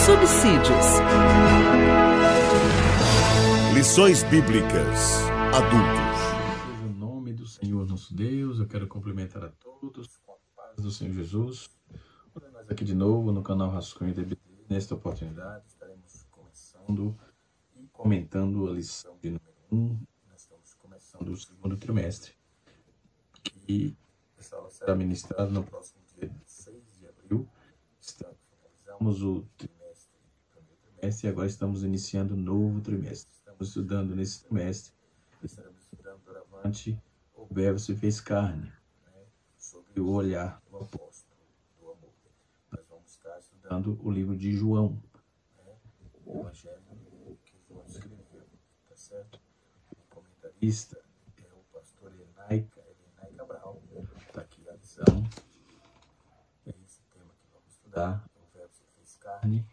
subsídios. Lições Bíblicas Adultos. Em nome do Senhor nosso Deus, eu quero cumprimentar a todos com a paz do Senhor Jesus. Nós aqui de novo no canal Rascunho DBD. Nesta oportunidade estaremos começando e comentando a lição de número 1. Nós estamos começando o segundo trimestre. E essa aula será ministrada no próximo dia 6 de abril. Finalizamos o primeiro trimestre e agora estamos iniciando o novo trimestre. Estamos estudando nesse trimestre, estaremos estudando doravante o Verbo se fez carne, né, sobre o olhar do apóstolo, do amor. Nós vamos estar estudando o livro de João, né, o evangelho que João escreveu, tá certo? O comentarista é o pastor Elenay Cabral, está aqui a lição. É esse tema que vamos estudar, o Verbo se fez carne,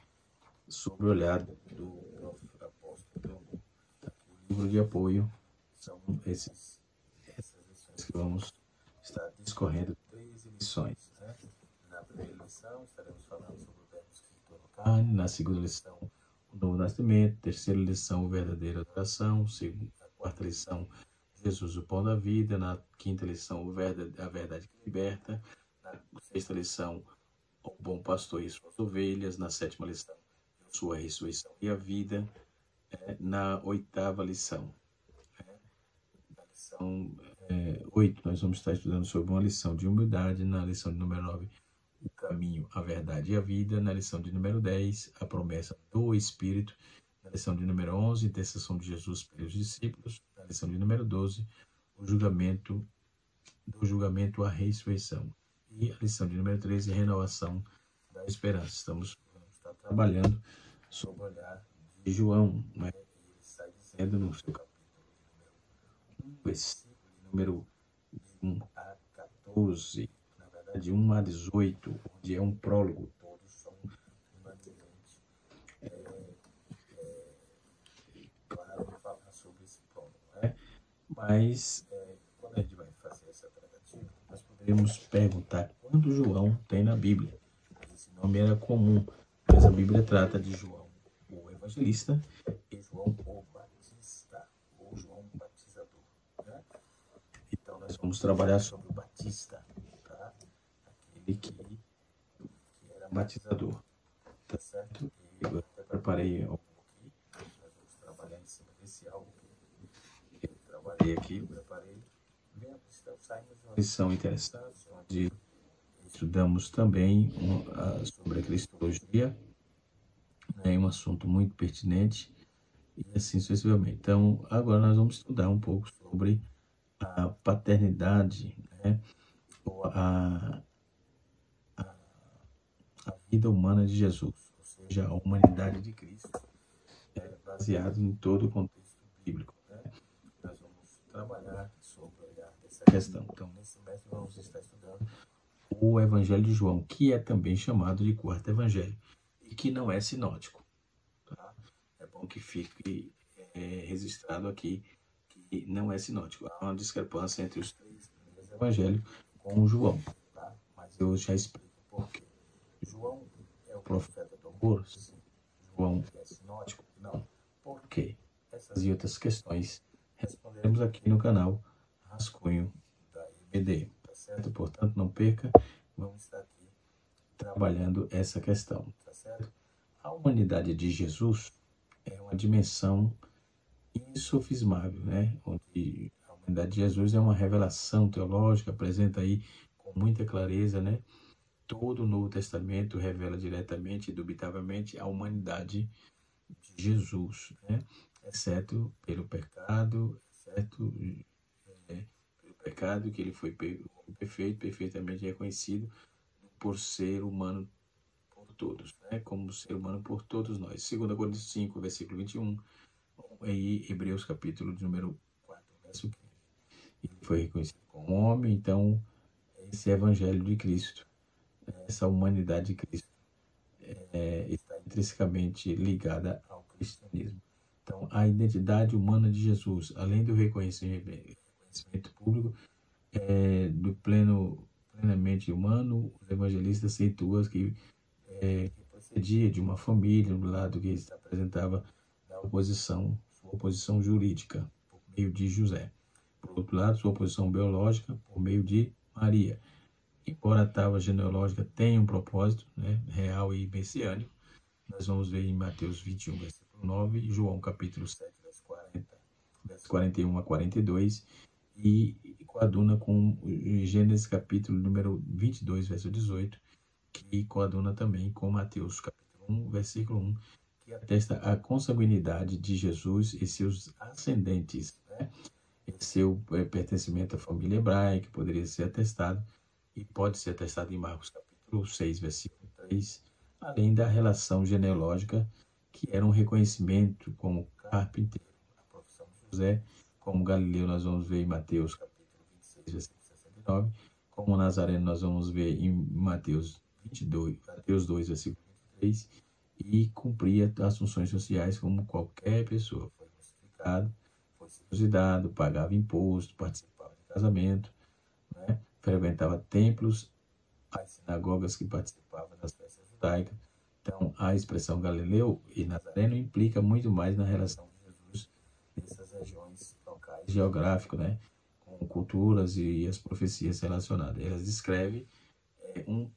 sobre o olhar do apóstolo do amor. Tá aqui o livro de apoio, são essas lições que vamos estar discorrendo, 13 lições. Né? Na primeira lição estaremos falando sobre o verbo que se tornou carne, na segunda lição o novo nascimento, terceira lição o verdadeira adoração, a quarta lição Jesus o pão da vida, na quinta lição a verdade que liberta, na sexta lição o bom pastor e suas ovelhas, na sétima lição sua ressurreição e a vida, na oitava lição. Na lição 8, nós vamos estar estudando sobre uma lição de humildade, na lição de número 9, o caminho, a verdade e a vida, na lição de número 10, a promessa do Espírito, na lição de número 11, intercessão de Jesus pelos discípulos, na lição de número 12, o julgamento, a ressurreição, e a lição de número 13, renovação da esperança. Estamos trabalhando sobre o olhar de João, né? Ele está dizendo no seu capítulo número 1, versículo número 1 a 14, na verdade de 1 a 18, onde é um prólogo, todos são humanizantes. Claro, falar sobre esse prólogo, né? Mas quando a gente vai fazer essa tratativa, nós poderíamos perguntar quando João tem na Bíblia. Esse nome era comum, mas a Bíblia trata de João, o evangelista, e João o Batista, ou João o Batizador. Né? Então nós vamos trabalhar sobre o Batista, tá? Aquele que era batizador, tá certo? E eu até preparei algo aqui, nós vamos trabalhar em cima desse algo que eu trabalhei aqui, preparei. Saímos de uma lição interessante, onde estudamos também sobre a cristologia, é um assunto muito pertinente e assim sucessivamente. Então, agora nós vamos estudar um pouco sobre a paternidade, né, ou a vida humana de Jesus, ou seja, a humanidade de Cristo, baseado em todo o contexto bíblico. Né? Nós vamos trabalhar sobre essa questão. Então, nesse semestre vamos estar estudando o Evangelho de João, que é também chamado de quarto evangelho, e que não é sinótico. Tá? É bom que fique registrado aqui que não é sinótico. Há uma discrepância entre os três primeiros evangelhos com João. Tá? Mas eu já explico por quê. João é o profeta do amor? Sim. João é sinótico? Não. Por quê? Essas e outras questões responderemos aqui no canal Rascunho da EBD. Certo? Portanto, não perca, vamos estar aqui trabalhando essa questão, tá certo? A humanidade de Jesus é uma dimensão insofismável, né? Onde a humanidade de Jesus é uma revelação teológica, apresenta aí com muita clareza, né? Todo o Novo Testamento revela diretamente e indubitavelmente a humanidade de Jesus, né? Exceto pelo pecado, pecado, que ele foi perfeito, perfeitamente reconhecido por ser humano por todos, né? Como ser humano por todos nós. 2 Coríntios 5, versículo 21, e Hebreus capítulo de número 4, verso 15. Ele foi reconhecido como homem, então esse evangelho de Cristo, essa humanidade de Cristo, está intrinsecamente ligada ao cristianismo. Então, a identidade humana de Jesus, além do reconhecimento público, plenamente humano, os evangelistas situam que procedia de uma família, do lado que se apresentava da oposição, sua oposição jurídica, por meio de José. Por outro lado, sua oposição biológica, por meio de Maria. Embora a tábua genealógica tenha um propósito, né, real e messiânico, nós vamos ver em Mateus 21, versículo 9, e João capítulo 7, versos 41 a 42, e coaduna com Gênesis capítulo número 22, verso 18, que coaduna também com Mateus capítulo 1, versículo 1, que atesta a consanguinidade de Jesus e seus ascendentes, né? Seu pertencimento à família hebraica, que poderia ser atestado, e pode ser atestado em Marcos capítulo 6, versículo 3, além da relação genealógica, que era um reconhecimento como carpinteiro, a profissão de José, como Galileu nós vamos ver em Mateus capítulo 26, versículo 69, como Nazareno nós vamos ver em Mateus 2, versículo 23, e cumpria as funções sociais como qualquer pessoa. Foi crucificado, foi circuncidado, pagava imposto, participava de casamento, né? Frequentava templos, as sinagogas que participavam das festas judaicas. Então, a expressão Galileu e Nazareno implica muito mais na relação de Jesus nessas regiões locais geográficas, né? Com culturas e as profecias relacionadas. Elas descrevem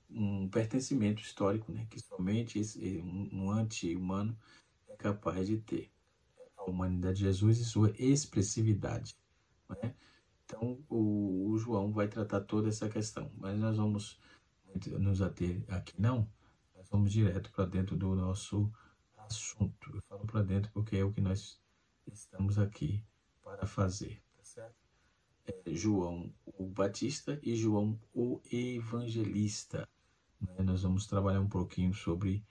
um pertencimento histórico, né? Que somente um anti-humano é capaz de ter. A humanidade de Jesus e sua expressividade, né? Então, o João vai tratar toda essa questão, mas nós vamos nos ater aqui não, nós vamos direto para dentro do nosso assunto. Eu falo para dentro porque é o que nós estamos aqui para fazer, tá certo? João o Batista e João o Evangelista, né? Nós vamos trabalhar um pouquinho sobre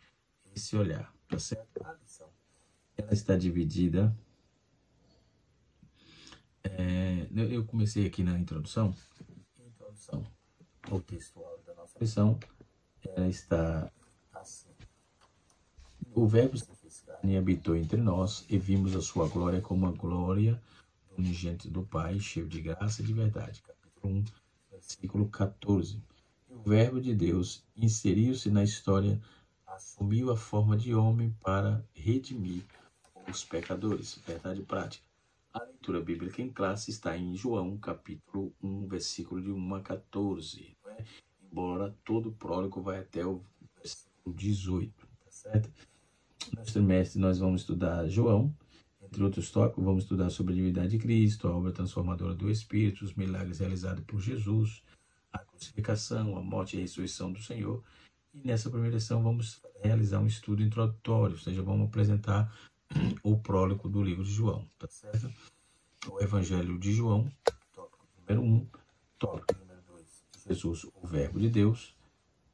esse olhar, tá certo? A lição, ela está dividida. Eu comecei aqui na introdução ao textual da nossa lição. Ela está assim: o Verbo se fez carne e habitou entre nós, e vimos a sua glória como a glória do unigênito do Pai, cheio de graça e de verdade. Capítulo 1, versículo 14. E o Verbo de Deus inseriu-se na história, assumiu a forma de homem para redimir os pecadores. Verdade prática. A leitura bíblica em classe está em João, capítulo 1, versículo de 1 a 14. Né? Embora todo o prólogo vai até o versículo 18, tá certo? Neste trimestre nós vamos estudar João, entre outros tópicos, vamos estudar sobre a divindade de Cristo, a obra transformadora do Espírito, os milagres realizados por Jesus, a crucificação, a morte e a ressurreição do Senhor. E nessa primeira lição vamos realizar um estudo introdutório, ou seja, vamos apresentar o prólogo do livro de João, tá certo? O Evangelho de João, tópico número 1, tópico número 2, Jesus, o Verbo de Deus,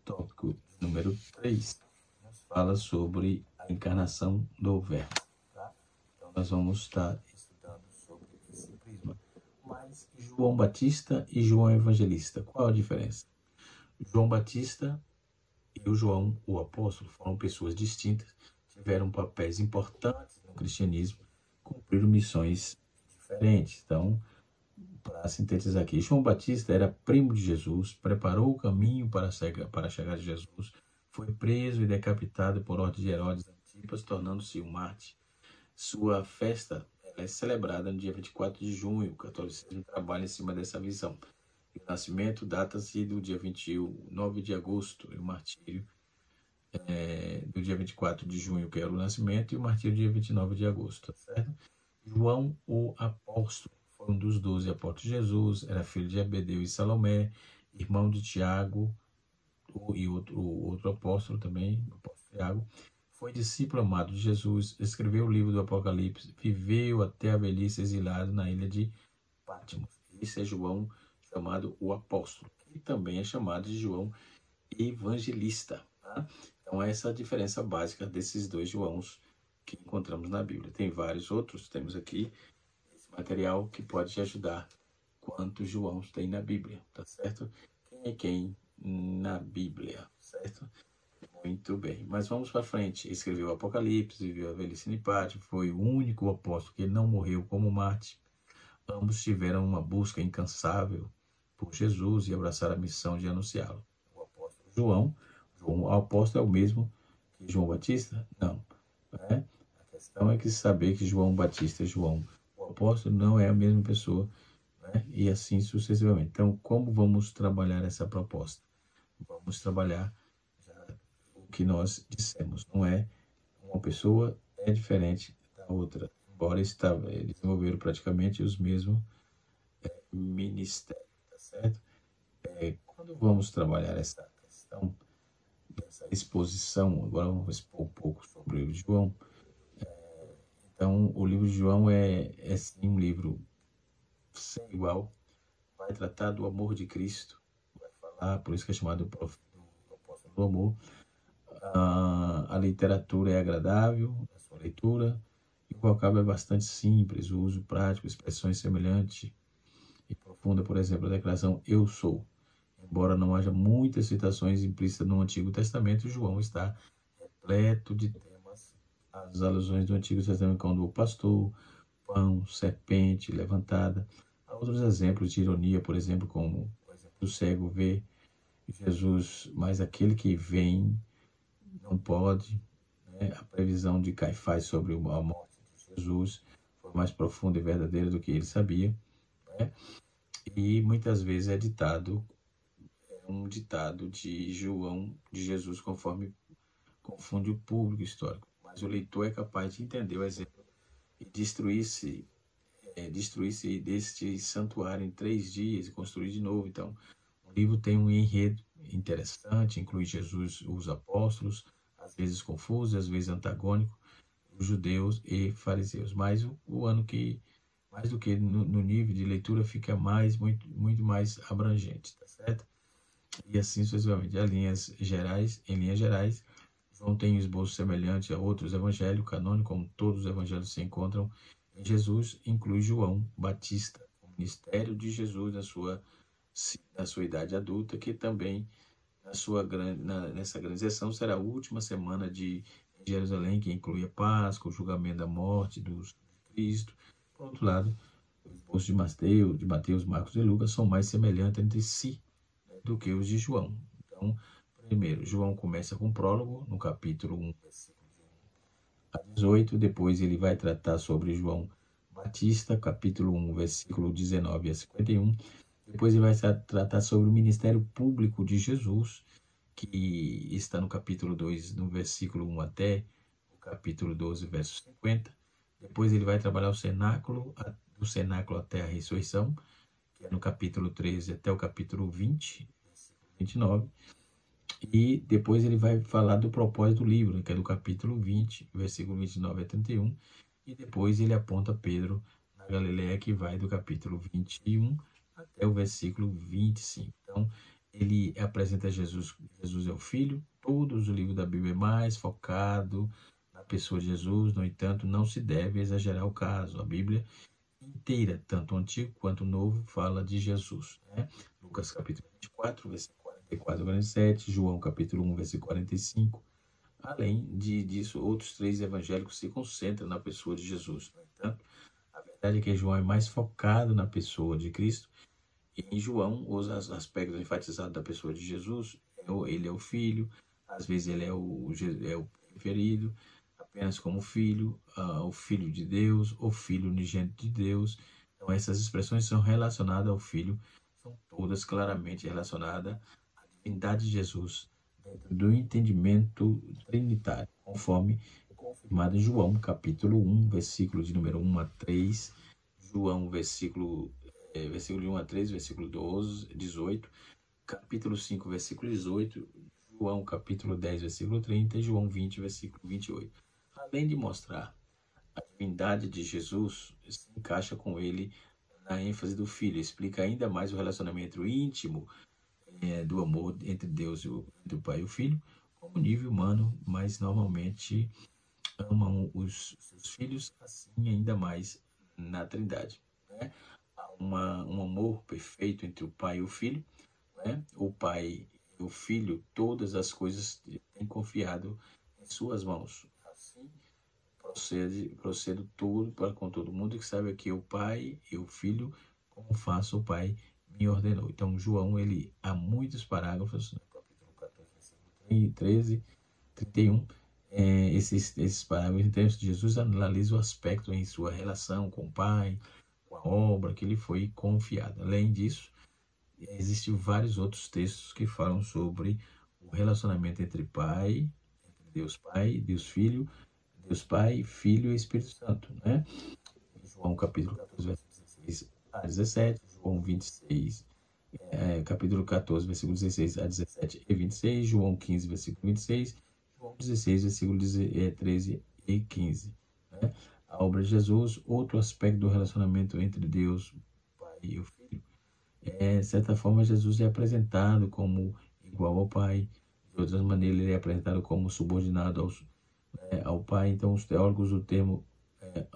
tópico número 3, nos fala sobre a encarnação do Verbo, tá? Então nós vamos estar estudando sobre esse prisma. Mas João Batista e João Evangelista, qual a diferença? João Batista e o João, o apóstolo, foram pessoas distintas, tiveram papéis importantes no cristianismo, cumpriram missões diferentes. Então, para sintetizar aqui, João Batista era primo de Jesus, preparou o caminho para a chegada de Jesus, foi preso e decapitado por ordem de Herodes Antipas, tornando-se um mártir. Sua festa é celebrada no dia 24 de junho, o catolicismo trabalha em cima dessa visão. E o nascimento data-se do dia 29 de agosto, e o martírio do dia 24 de junho, que era o nascimento, e o martírio do dia 29 de agosto, tá certo? João, o apóstolo, foi um dos 12 apóstolos de Jesus, era filho de Zebedeu e Salomé, irmão de Tiago, e outro apóstolo também, o apóstolo Tiago, foi discípulo amado de Jesus, escreveu o livro do Apocalipse, viveu até a velhice exilado na ilha de Patmos. Esse é João, chamado o apóstolo, e também é chamado de João Evangelista, tá? Então, essa é a diferença básica desses dois Joãos que encontramos na Bíblia. Tem vários outros, temos aqui esse material que pode te ajudar quantos Joãos tem na Bíblia, tá certo? Quem é quem na Bíblia, certo? Muito bem, mas vamos para frente. Escreveu o Apocalipse, viveu a velhice em Pátio, foi o único apóstolo que não morreu como mártir. Ambos tiveram uma busca incansável por Jesus e abraçaram a missão de anunciá-lo. O apóstolo João, o apóstolo é o mesmo que João Batista? Não. Né? A questão é que saber que João Batista, João, o apóstolo, não é a mesma pessoa, né? E assim sucessivamente. Então, como vamos trabalhar essa proposta? Vamos trabalhar já o que nós dissemos. Não é uma pessoa é diferente da outra, embora desenvolveram praticamente os mesmos ministérios, tá certo? Quando vamos trabalhar essa questão dessa exposição, agora vamos expor um pouco sobre o livro de João. Então, o livro de João é sim um livro sem igual, vai tratar do amor de Cristo, vai falar, por isso que é chamado do apóstolo do amor. A literatura é agradável, a sua leitura, e o vocábulo é bastante simples, o uso prático, expressões semelhantes e profunda, por exemplo, a declaração eu sou. Embora não haja muitas citações implícitas no Antigo Testamento, João está repleto de temas, as alusões do Antigo Testamento, como o pastor, pão, serpente levantada. Há outros exemplos de ironia, por exemplo, como o exemplo do cego vê Jesus, mas aquele que vem não pode. Né? A previsão de Caifás sobre a morte de Jesus foi mais profunda e verdadeira do que ele sabia. Né? E muitas vezes é um ditado de João, de Jesus, conforme confunde o público histórico. Mas o leitor é capaz de entender o exemplo e destruir-se deste santuário em 3 dias e construir de novo. Então, o livro tem um enredo interessante, inclui Jesus, os apóstolos, às vezes confuso, às vezes antagônico, os judeus e fariseus. Mas o ano que, mais do que no nível de leitura, fica muito mais abrangente, tá certo? E assim sucessivamente. Em linhas gerais, João tem um esboço semelhante a outros evangelhos canônicos, como todos os evangelhos se encontram em Jesus, inclui João Batista, o ministério de Jesus na sua idade adulta, que também nessa grande sessão será a última semana de Jerusalém, que inclui a Páscoa, o julgamento da morte de Cristo. Por outro lado, os esboços de Mateus, Marcos e Lucas são mais semelhantes entre si do que os de João. Então, primeiro, João começa com o prólogo, no capítulo 1, versículo de 1 a 18. Depois ele vai tratar sobre João Batista, capítulo 1, versículo 19 a 51. Depois ele vai tratar sobre o ministério público de Jesus, que está no capítulo 2, no versículo 1 até o capítulo 12, verso 50. Depois ele vai trabalhar do cenáculo até a ressurreição, que é no capítulo 13 até o capítulo 20, versículo 29. E depois ele vai falar do propósito do livro, que é do capítulo 20, versículo 29 a 31. E depois ele aponta Pedro na Galileia, que vai do capítulo 21 até o versículo 25. Então, ele apresenta Jesus. Jesus é o Filho. Todos os livros da Bíblia é mais focado na pessoa de Jesus. No entanto, não se deve exagerar o caso. A Bíblia inteira, tanto o Antigo quanto o Novo, fala de Jesus. Né? Lucas capítulo 24, versículo 44 a 47, João capítulo 1, versículo 45. Além disso, outros 3 evangélicos se concentram na pessoa de Jesus. No entanto, a verdade é que João é mais focado na pessoa de Cristo. E em João, os aspectos enfatizados da pessoa de Jesus, ele é o Filho, às vezes ele é o preferido, apenas como filho, o Filho de Deus, o Filho unigênito de Deus. Então, essas expressões são relacionadas ao Filho, são todas claramente relacionadas à divindade de Jesus, dentro do entendimento trinitário, conforme confirmado em João, capítulo 1, versículo de número 1 a 3, João, versículo de 1 a 3, versículo 12, 18, capítulo 5, versículo 18, João, capítulo 10, versículo 30 e João 20, versículo 28. Além de mostrar a divindade de Jesus, se encaixa com ele na ênfase do Filho, explica ainda mais o relacionamento íntimo do amor entre Deus entre o Pai e o Filho, como nível humano, mas normalmente amam os seus filhos, assim ainda mais na Trindade. Né? Há um amor perfeito entre o Pai e o Filho. Né? O Pai e o Filho, todas as coisas têm confiado em suas mãos. Assim, procedo tudo para com todo mundo que sabe que o Pai e o Filho, como faço o Pai me ordenou. Então, João, há muitos parágrafos, no capítulo 14, versículo 13, 31, esses parágrafos em termos de Jesus analisa o aspecto em sua relação com o Pai, com a obra que lhe foi confiada. Além disso, existem vários outros textos que falam sobre o relacionamento entre Pai, Deus Filho, Deus Pai, Filho e Espírito Santo, né? João capítulo 14, versículo 16 a 17, João 26, capítulo 14, versículo 16 a 17 e 26, João 15, versículo 26, João 16, versículo 13 e 15. Né? A obra de Jesus, outro aspecto do relacionamento entre Deus, o Pai e o Filho. De certa forma, Jesus é apresentado como igual ao Pai, de outras maneiras, ele é apresentado como subordinado ao Pai. Então, os teólogos, o termo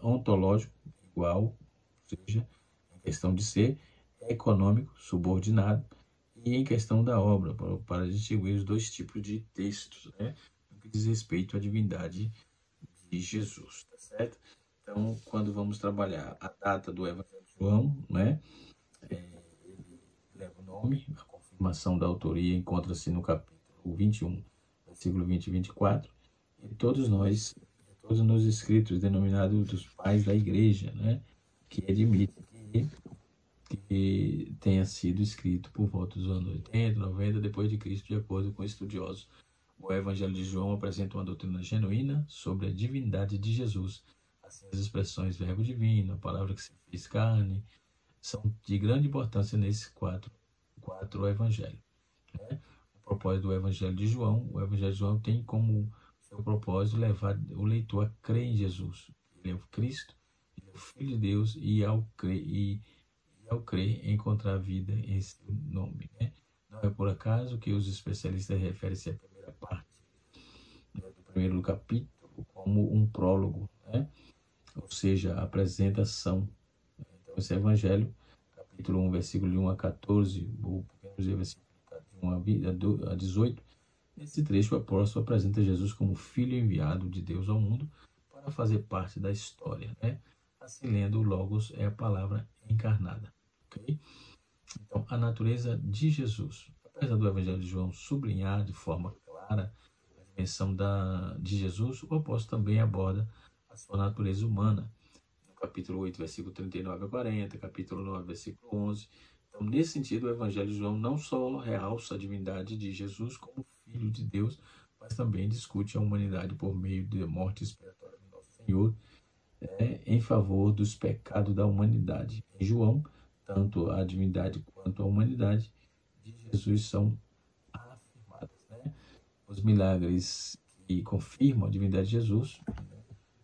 ontológico, igual, ou seja, em questão de ser, econômico, subordinado, e em questão da obra, para distinguir os dois tipos de textos, né, no que diz respeito à divindade de Jesus, tá certo? Então, quando vamos trabalhar a data do Evangelho de João, né, ele leva o nome, a confirmação da autoria encontra-se no capítulo 21, versículo 20 e 24, e todos nos escritos denominados dos pais da igreja, né, que admite que tenha sido escrito por volta dos anos 80, 90 depois de Cristo, de acordo com estudiosos. O Evangelho de João apresenta uma doutrina genuína sobre a divindade de Jesus. Assim, as expressões verbo divino, a palavra que se fez carne, são de grande importância nesses quatro evangelhos. Né? O propósito do Evangelho de João, o Evangelho de João tem como seu propósito levar o leitor a crer em Jesus. Ele é o Cristo, ele é o Filho de Deus, e ao crer encontrar vida em seu nome. Né? Não é por acaso que os especialistas referem-se à primeira parte, né, do primeiro capítulo como um prólogo, né? Ou seja, a apresentação. Então, esse Evangelho, capítulo 1, versículo de 1 a 14, ou podemos dizer versículo de 1 a 18, nesse trecho o apóstolo apresenta Jesus como Filho enviado de Deus ao mundo para fazer parte da história. Né? Assim, lendo, o Logos é a palavra encarnada. Okay? Então, a natureza de Jesus. Apesar do Evangelho de João sublinhar de forma clara a dimensão de Jesus, o apóstolo também aborda a sua natureza humana. No capítulo 8, versículo 39 a 40, capítulo 9, versículo 11. Então, nesse sentido, o Evangelho de João não só realça a divindade de Jesus como Filho de Deus, mas também discute a humanidade por meio da morte expiatória do nosso Senhor, em favor dos pecados da humanidade. Em João, tanto a divindade quanto a humanidade de Jesus são afirmadas. Né? Os milagres que confirmam a divindade de Jesus.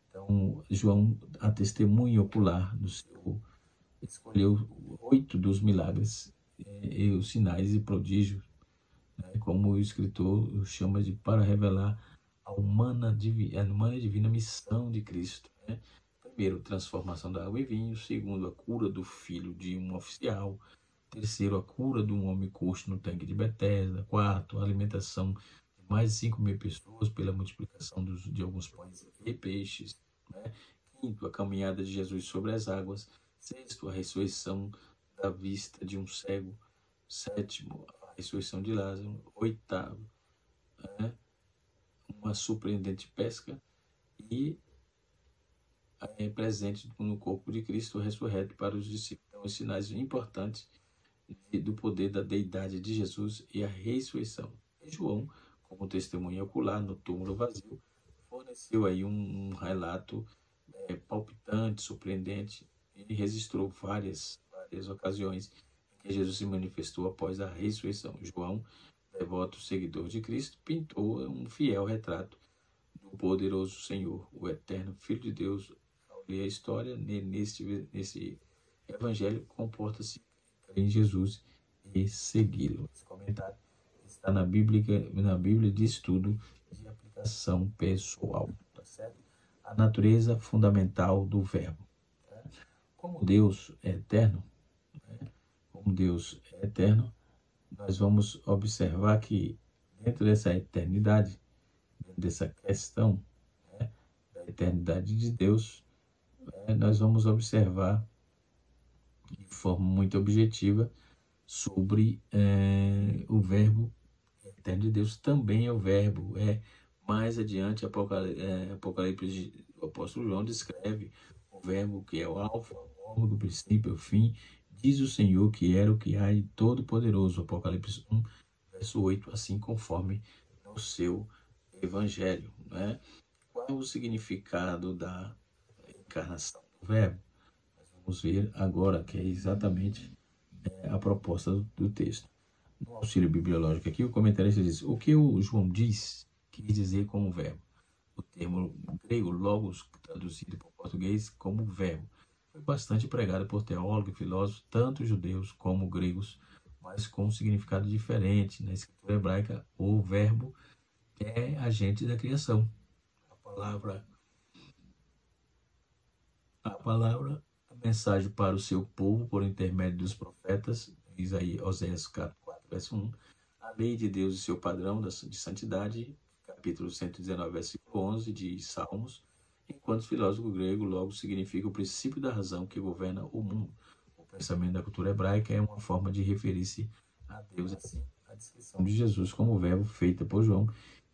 Então, João, a testemunha ocular do seu, escolheu 8 dos milagres, e os sinais e prodígios, né? Como o escritor chama de para revelar a humana divina missão de Cristo. Né? Primeiro, transformação da água em vinho. Segundo, a cura do filho de um oficial. Terceiro, a cura de um homem coxo no tanque de Betesda. Quarto, a alimentação de mais de 5.000 pessoas pela multiplicação de alguns pães e peixes. Né? Quinto, a caminhada de Jesus sobre as águas. Sexto, a ressurreição da vista de um cego. Sétimo, a ressurreição de Lázaro. Oitavo, uma surpreendente pesca. E presente no corpo de Cristo ressurreto para os discípulos. Então, os sinais importantes do poder da deidade de Jesus e a ressurreição. E João, como testemunha ocular no túmulo vazio, forneceu aí um relato palpitante, surpreendente, e registrou várias ocasiões em que Jesus se manifestou após a ressurreição. João, devoto seguidor de Cristo, pintou um fiel retrato do poderoso Senhor, o eterno Filho de Deus. Ao ler a história, nesse evangelho, comporta-se em Jesus e segui-lo. Esse comentário está na Bíblia de estudo de aplicação pessoal. Tá certo? A natureza fundamental do verbo. Como Deus é eterno, nós vamos observar que dentro dessa eternidade, dessa questão, da eternidade de Deus, nós vamos observar de forma muito objetiva sobre o verbo eterno de Deus. Também é o verbo, é Mais adiante, Apocalipse, o apóstolo João descreve o verbo que é o alfa, o ômega, o princípio, o fim. Diz o Senhor que era, o que há e todo-poderoso. Apocalipse 1, verso 8, assim conforme no seu evangelho. Né? Qual o significado da encarnação do verbo? Nós vamos ver agora, que é exatamente a proposta do texto. No auxílio bibliológico aqui, o comentarista diz: o que o João quis dizer como verbo? O termo grego logos, traduzido para o português como verbo, foi bastante pregado por teólogos e filósofos, tanto judeus como gregos, mas com um significado diferente. Na escritura hebraica, o verbo é agente da criação. A mensagem para o seu povo por intermédio dos profetas, diz aí Oséias 4, verso 1, a lei de Deus e seu padrão de santidade, capítulo 119, versículo 11 de Salmos, enquanto o filósofo grego logo significa o princípio da razão que governa o mundo. O pensamento da cultura hebraica é uma forma de referir-se a Deus. Assim, a descrição de Jesus como verbo feita por João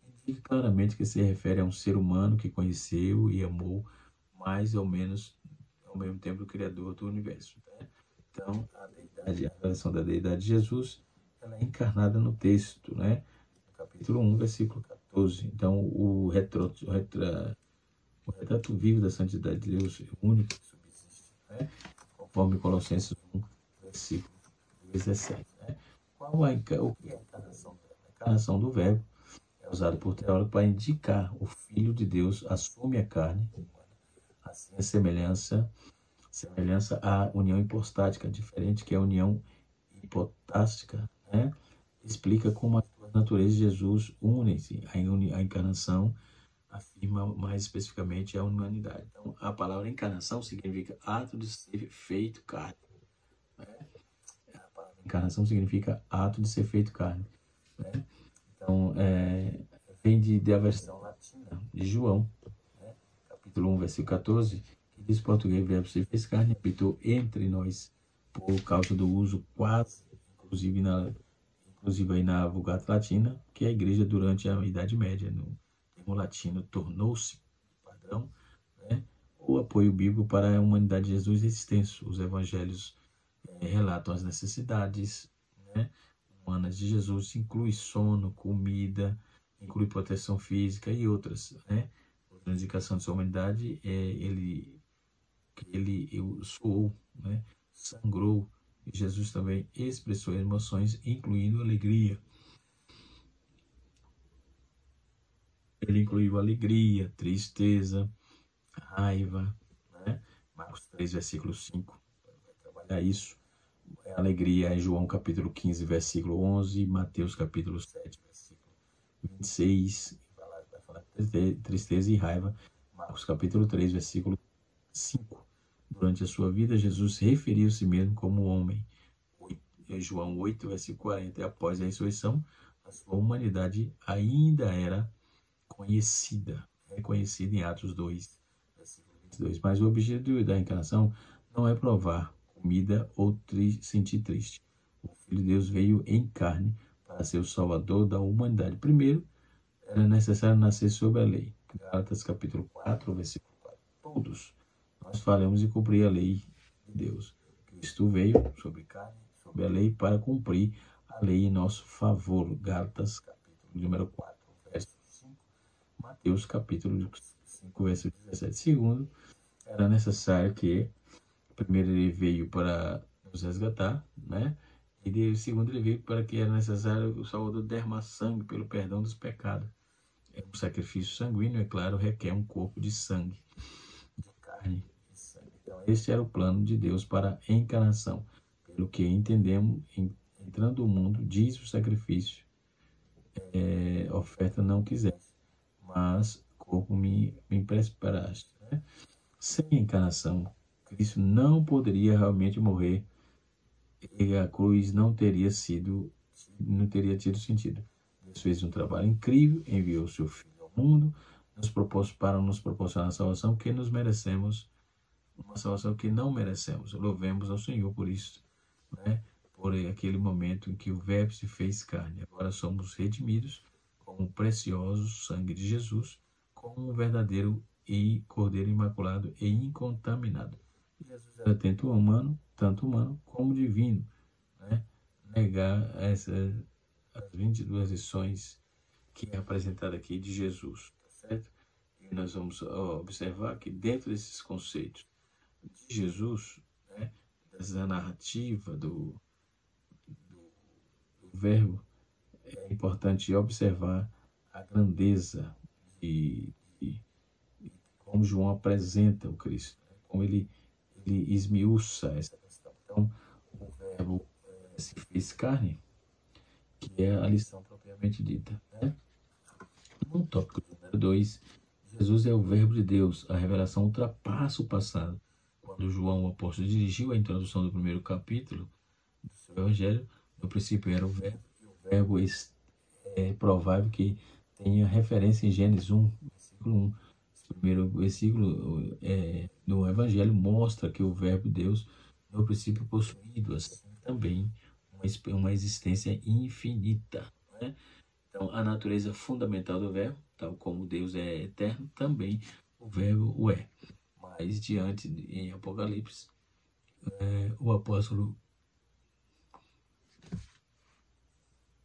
indica claramente que se refere a um ser humano que conheceu e amou mais ou menos ao mesmo tempo o Criador do universo. Né? Então, a revelação da deidade de Jesus, ela é encarnada no texto, né? No capítulo 1, versículo 14. Então, o retrato vivo da santidade de Deus é o único que subsiste, né? Conforme Colossenses 1, versículo 17. Né? O que é a encarnação? A encarnação do verbo é usado por teólogos para indicar o Filho de Deus assume a carne, assim a semelhança à união hipostática, diferente que a união hipotástica, né? Explica como as duas naturezas de Jesus unem-se. A encarnação afirma mais especificamente a humanidade. Então, a palavra encarnação significa ato de ser feito carne. Né? A palavra encarnação significa ato de ser feito carne. Né? Então, vem da versão latina de João, né? Capítulo 1, versículo 14, que diz em português: o verbo se fez carne e habitou entre nós, por causa do uso quase, inclusive aí na Vulgata Latina, que a igreja durante a Idade Média, no termo latino, tornou-se padrão, né? O apoio bíblico para a humanidade de Jesus é extenso. Os evangelhos relatam as necessidades, né, humanas de Jesus, inclui sono, comida, inclui proteção física e outras, né? Outra indicação de sua humanidade é ele suou, né? Sangrou. E Jesus também expressou emoções, incluindo alegria. Ele incluiu alegria, tristeza, raiva, né? Marcos 3, versículo 5, vai trabalhar isso. Alegria em João capítulo 15, versículo 11, Mateus capítulo 7, versículo 26, vai falar tristeza e raiva, Marcos capítulo 3, versículo 5. Durante a sua vida, Jesus referiu a si mesmo como homem. João 8, versículo 40. E após a ressurreição, a sua humanidade ainda era reconhecida em Atos 2, versículo 22. Mas o objetivo da encarnação não é provar comida ou sentir triste. O Filho de Deus veio em carne para ser o salvador da humanidade. Primeiro, era necessário nascer sob a lei. Gálatas capítulo 4, versículo 4. Todos nós falamos e cumprir a lei de Deus. Cristo veio sobre carne, sobre a lei, para cumprir a lei em nosso favor. Gálatas capítulo número 4, verso 5. Mateus capítulo 5, verso 17. Segundo, era necessário que, primeiro, ele veio para nos resgatar, né? E segundo, ele veio para que era necessário o Salvador derramar sangue pelo perdão dos pecados. Um sacrifício sanguíneo, é claro, requer um corpo de sangue, de carne e sangue. Então, esse era o plano de Deus para a encarnação. Pelo que entendemos, entrando no mundo, diz o sacrifício, oferta não quiseste, mas corpo me preparaste. Né? Sem a encarnação, Cristo não poderia realmente morrer e a cruz não teria tido sentido. Deus fez um trabalho incrível, enviou seu Filho ao mundo, para nos proporcionar a salvação que nos merecemos, uma salvação que não merecemos. Louvemos ao Senhor por isso, né? Por aquele momento em que o Verbo se fez carne. Agora somos redimidos, com o precioso sangue de Jesus, como um verdadeiro e cordeiro imaculado e incontaminado. Jesus era tanto humano como divino, né? Negar as 22 lições que é apresentada aqui de Jesus, tá certo? E nós vamos observar que dentro desses conceitos de Jesus, né, dessa narrativa do verbo, é importante observar a grandeza de como João apresenta o Cristo, né? Como ele esmiuça essa questão. Então, o verbo se fez carne, que é a lição propriamente dita, né? No tópico número 2, Jesus é o verbo de Deus. A revelação ultrapassa o passado. Quando João, o apóstolo, dirigiu a introdução do primeiro capítulo do seu evangelho, no princípio era o verbo, e o verbo é provável que tenha referência em Gênesis 1, versículo 1. Esse primeiro versículo no Evangelho mostra que o verbo Deus, no princípio possuído, assim, também uma existência infinita, né? Então, a natureza fundamental do verbo, tal como Deus é eterno, também o verbo o é. Mas, em Apocalipse, o apóstolo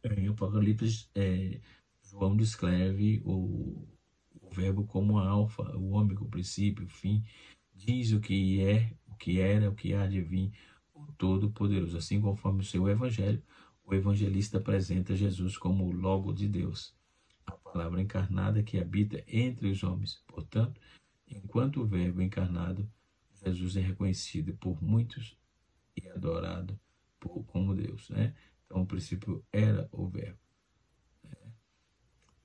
em Apocalipse, João descreve o verbo como a alfa, o ômega, o princípio, o fim. Diz o que é, o que era, o que há de vir, o Todo-Poderoso. Assim, conforme o seu evangelho, o evangelista apresenta Jesus como o Logo de Deus, a palavra encarnada que habita entre os homens. Portanto, enquanto o verbo encarnado, Jesus é reconhecido por muitos e adorado como Deus, né? Então, o princípio era o verbo.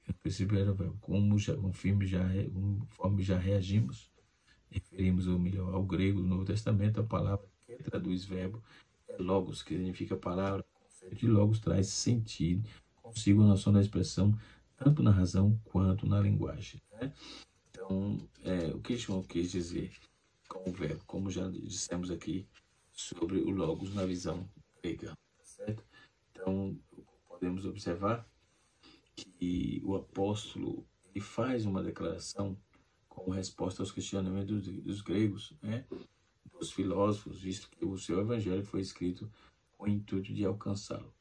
O princípio era o verbo. Conforme já reagimos, referimos ou melhor ao grego do Novo Testamento, a palavra que traduz verbo é logos, que significa palavra. O conceito de logos traz sentido, consigo a noção da expressão, tanto na razão quanto na linguagem, né? Então, o que João quis dizer com o verbo, como já dissemos aqui, sobre o logos na visão grega, tá certo? Então, podemos observar que o apóstolo ele faz uma declaração como resposta aos questionamentos dos gregos, né, dos filósofos, visto que o seu evangelho foi escrito com o intuito de alcançá-lo.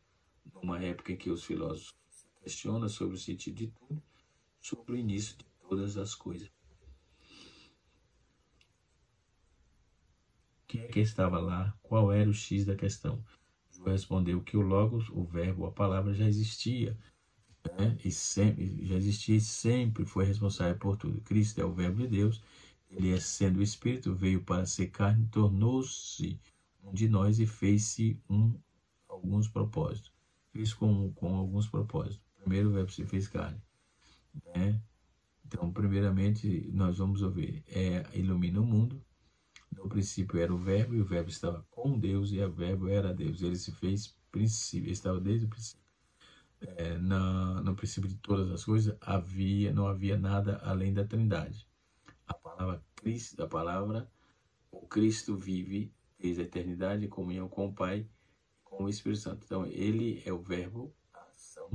Numa época em que os filósofos se questionam sobre o sentido de tudo, sobre o início de todas as coisas. Quem é que estava lá? Qual era o X da questão? João respondeu que o Logos, o verbo, a palavra já existia, né? Já existia e sempre foi responsável por tudo. Cristo é o verbo de Deus, ele sendo o Espírito, veio para ser carne, tornou-se um de nós e fez-se alguns propósitos. Fez com alguns propósitos. Primeiro, o verbo se fez carne, né? Então, primeiramente, nós vamos ouvir, ilumina o mundo. No princípio era o verbo, e o verbo estava com Deus, e o verbo era Deus. Ele se fez princípio, estava desde o princípio. No princípio de todas as coisas, não havia nada além da Trindade. A palavra Cristo, o Cristo vive desde a eternidade em comunhão com o Pai e com o Espírito Santo. Então, ele é o verbo, a ação.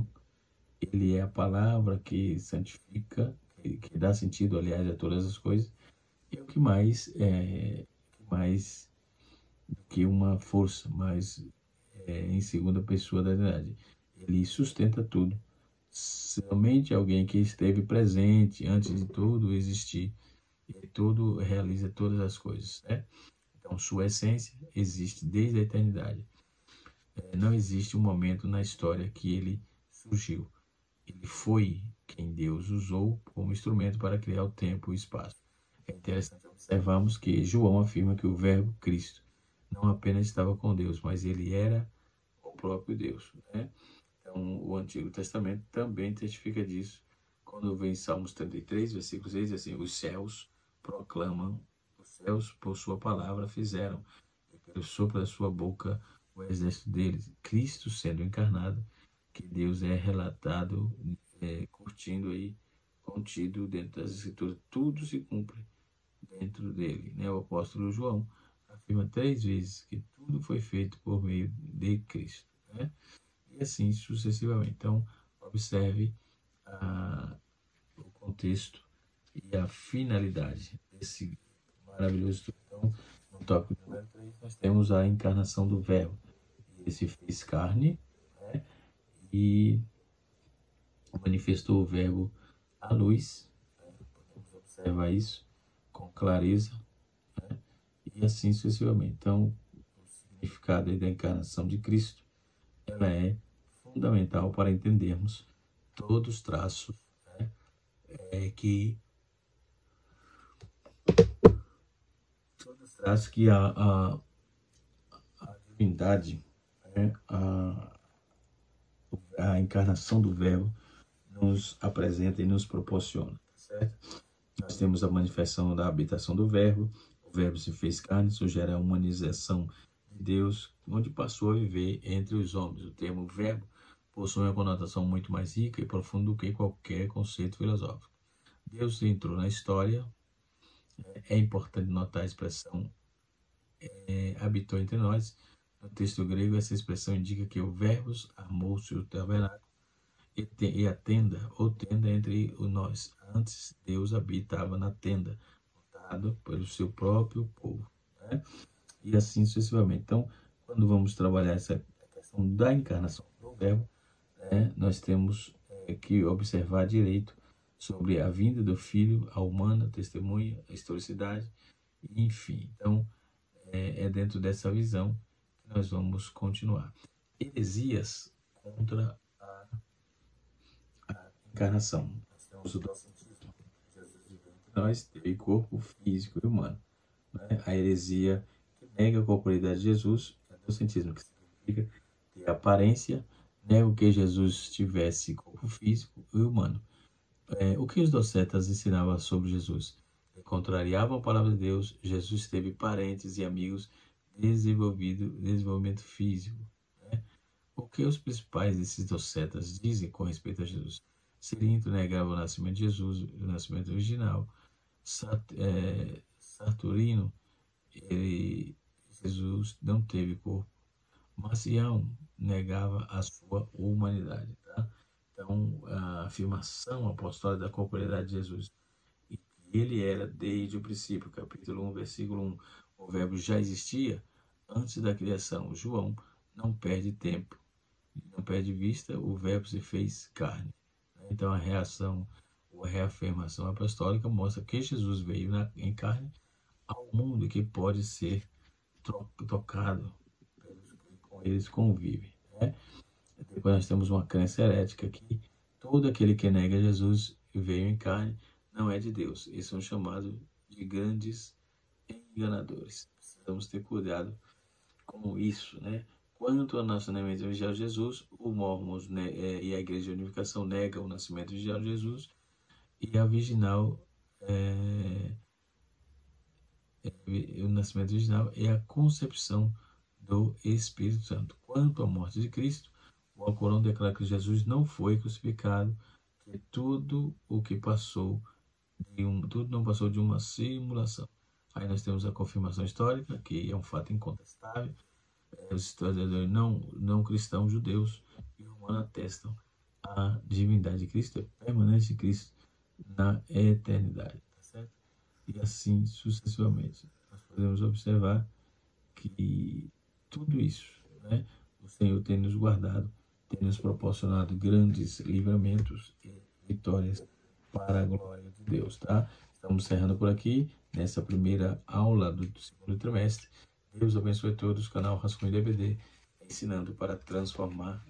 Ele é a palavra que santifica, que dá sentido, aliás, a todas as coisas. E o que mais do que uma força, mas em segunda pessoa da Trindade. Ele sustenta tudo. Somente alguém que esteve presente antes de tudo existir. Ele tudo realiza todas as coisas, né? Então, sua essência existe desde a eternidade. Não existe um momento na história que ele surgiu. Ele foi quem Deus usou como instrumento para criar o tempo e o espaço. É interessante observarmos que João afirma que o verbo Cristo não apenas estava com Deus, mas ele era o próprio Deus, né? Então, o Antigo Testamento também testifica disso. Quando vem em Salmos 33, versículo 6, diz assim: os céus proclamam, os céus por sua palavra fizeram, e pelo sopro da sua boca o exército deles. Cristo sendo encarnado, que Deus é relatado, contido dentro das Escrituras, tudo se cumpre dentro dele, né? O apóstolo João afirma 3 vezes que tudo foi feito por meio de Cristo, né? E assim sucessivamente. Então, observe o contexto e a finalidade desse maravilhoso estudo. Então, no tópico número 3, nós temos a encarnação do Verbo. Ele se fez carne, né, e manifestou o Verbo à luz. Podemos observar isso com clareza, né, e assim sucessivamente. Então, o significado da encarnação de Cristo, ela é fundamental para entendermos todos os traços, né, que a divindade, né, a encarnação do Verbo nos apresenta e nos proporciona, certo? Nós temos a manifestação da habitação do Verbo. O Verbo se fez carne, isso gera a humanização de Deus, onde passou a viver entre os homens. O termo Verbo possui uma conotação muito mais rica e profunda do que qualquer conceito filosófico. Deus entrou na história. É importante notar a expressão habitou entre nós. No texto grego, essa expressão indica que o Verbos armou-se o tabernáculo e a tenda, ou tenda entre nós. Antes, Deus habitava na tenda, montado pelo seu próprio povo, né? E assim sucessivamente. Então, quando vamos trabalhar essa questão da encarnação do Verbo, né, nós temos que observar direito sobre a vinda do Filho, a humana, a testemunha, a historicidade, enfim. Então, é dentro dessa visão que nós vamos continuar. Heresias contra a encarnação. Nós temos o docentismo. Jesus viveu entre nós, teve corpo físico e humano, né? A heresia que nega a corporeidade de Jesus é o docentismo, que significa ter aparência, nega que Jesus tivesse corpo físico e humano. O que os docetas ensinavam sobre Jesus? Contrariavam a palavra de Deus. Jesus teve parentes e amigos desenvolvimento físico, né? O que os principais desses docetas dizem com respeito a Jesus? Cirinto negava o nascimento de Jesus, o nascimento original. Sarturino, Jesus não teve corpo. Marcião negava a sua humanidade, tá? Então, a afirmação apostólica da corporeidade de Jesus, e que ele era desde o princípio, capítulo 1, versículo 1, o Verbo já existia antes da criação. João não perde tempo, não perde vista, o Verbo se fez carne. Então, a reafirmação apostólica mostra que Jesus veio em carne ao mundo que pode ser tocado pelos que com eles convivem, né? Depois nós temos uma crença herética que todo aquele que nega Jesus veio em carne não é de Deus. Eles são chamados de grandes enganadores. Precisamos ter cuidado com isso, né? Quanto ao nascimento original de Jesus, o Mormons, né, e a Igreja de Unificação negam o nascimento original de Jesus, e a virginal, o nascimento original é a concepção do Espírito Santo. Quanto à morte de Cristo, o Alcorão declara que Jesus não foi crucificado, que tudo não passou de uma simulação. Aí nós temos a confirmação histórica, que é um fato incontestável. Os historiadores não cristãos, judeus e romanos atestam a divindade de Cristo, a permanência de Cristo na eternidade, tá certo? E assim sucessivamente. Nós podemos observar que tudo isso, né, o Senhor tem nos guardado, tem nos proporcionado grandes livramentos e vitórias para a glória de Deus, tá? Estamos encerrando por aqui, nessa primeira aula do segundo trimestre. Deus abençoe a todos, canal Rascunho DBD, ensinando para transformar